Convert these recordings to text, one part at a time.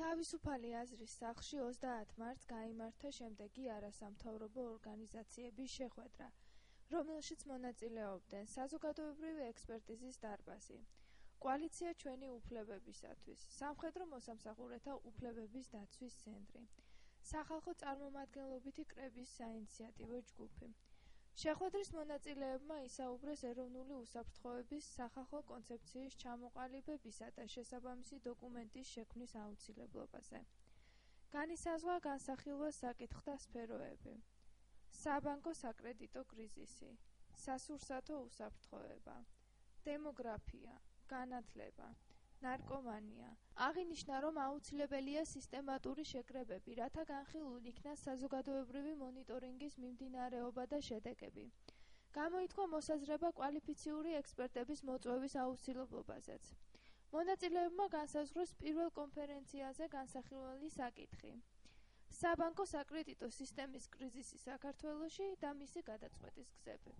თავისუფალი აზრის სახლში 30 მარტს გაიმართა შემდეგი არასამთავრობო ორგანიზაციების შეხვედრა, რომელშიც მონაწილეობდნენ საზოგადოებრივი ექსპერტიზის დარბაზი, კოალიცია ჩვენი უფლებებისათვის, სამხედრო მოსამსახურეთა უფლებების დაცვის ცენტრი, სახალხო წარმომადგენლობითი კრების საინიციატივო ჯგუფი. შეხვედრის მონაწილეებმა ისაუბრეს ეროვნული უსაფრთხოების სახალხო კონცეფციის ჩამოყალიბებისა და შესაბამისი დოკუმენტის შექმნის აუცილებლობაზე. განისაზღვრა განსახილვა საკითხთა სფეროები: საბანკო საკრედიტო კრიზისი, სასურსათო უსაფრთხოება, დემოგრაფია, განათლება, ნარკომანია. აღინიშნა, რომ აუცილებელია სისტემატური შეკრებები, რათა განხილულ იქნა საზოგადოებრივი მონიტორინგის მიმდინარეობა და შედეგები. გამოითქვა მოსაზრება კვალიფიციური ექსპერტების მოწვევის აუცილებლობაზეც. მონაწილეებმა განსაზღვრეს პირველ კონფერენციაზე განსახილველი საკითხი: საბანკო საკრედიტო სისტემის კრიზისი საქართველოში და მისი გადაწყვეტის გზები.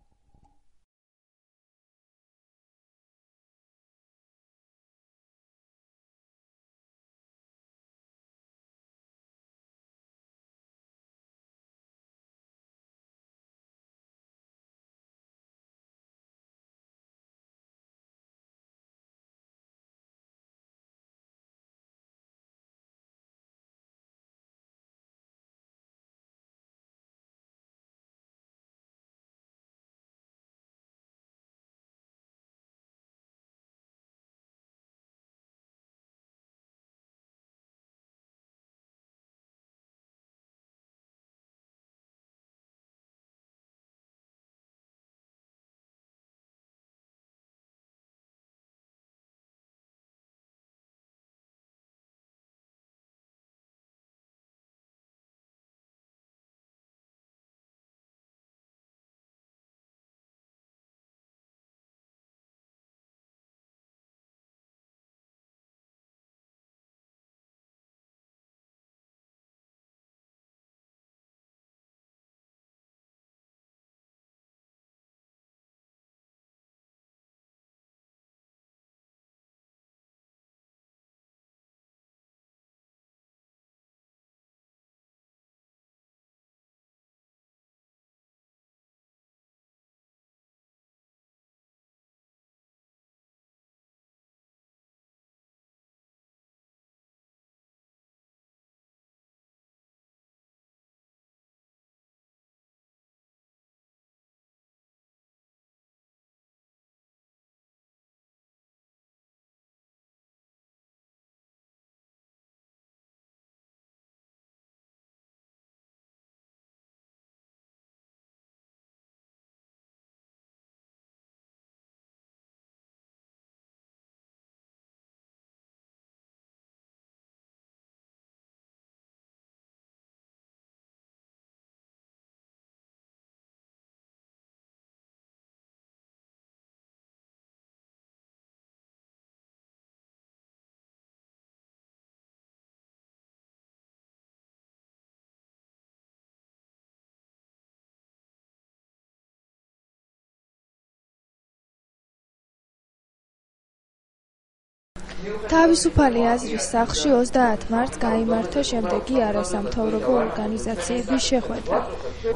თავისუფალი აზრის სახლში 30 მარტს გაიმართა შემდეგი არასამთავრობო ორგანიზაციების შეხვედრა,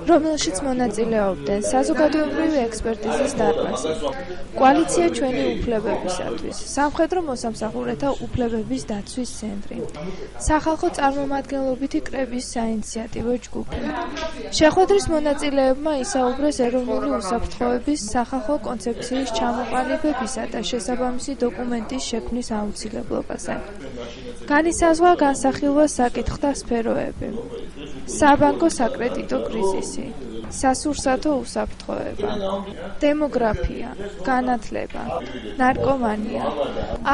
რომელშიც მონაწილეობდნენ საზოგადოებრივი ექსპერტიზის დარბაზი, კოალიცია ჩვენი უფლებებისათვის, სამხედრო მოსამსახურეთა უფლებების დაცვის ცენტრი, სახალხო წარმომადგენლობითი კრების საინიციატივო ჯგუფი. შეხვედრის მონაწილეებმა ისაუბრეს ეროვნული უსაფრთხოების სახალხო კონცეფციის ჩამოყალიბებისა და შესაბამისი დოკუმენტის შექმნის აუცილებლობაზე. განისაზღვრა განსახილვა საკითხთა სფეროები: საბანკო საკრედიტო კრიზისი, სასურსათო უსაფრთხოება, დემოგრაფია, განათლება, ნარკომანია.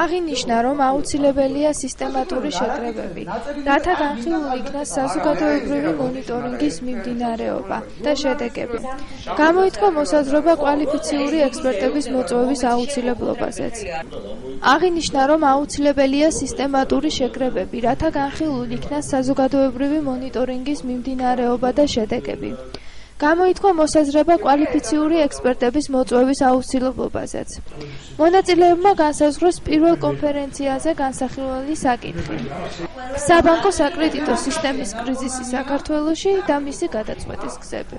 აღინიშნა, რომ აუცილებელია სისტემატური შეკრებები, რათა განხილულ იქნა საზოგადოებრივი მონიტორინგის მიმდინარეობა და შედეგები. გამოითქვა მოსაზრება კვალიფიციური ექსპერტების მოწვევის აუცილებლობაზეც. აღინიშნა, რომ აუცილებელია სისტემატური შეკრებები, რათა განხილულ იქნა საზოგადოებრივი მონიტორინგის მიმდინარეობა და შედეგები. გამოითქვა მოსაზრება კვალიფიციური ექსპერტების მოწვევის აუცილებლობაზეც. მონაწილეებმა განსაზღვრეს პირველ კონფერენციაზე განსახილველი საკითხი: საბანკო საკრედიტო სისტემის კრიზისი საქართველოში და მისი გადაწყვეტის გზები.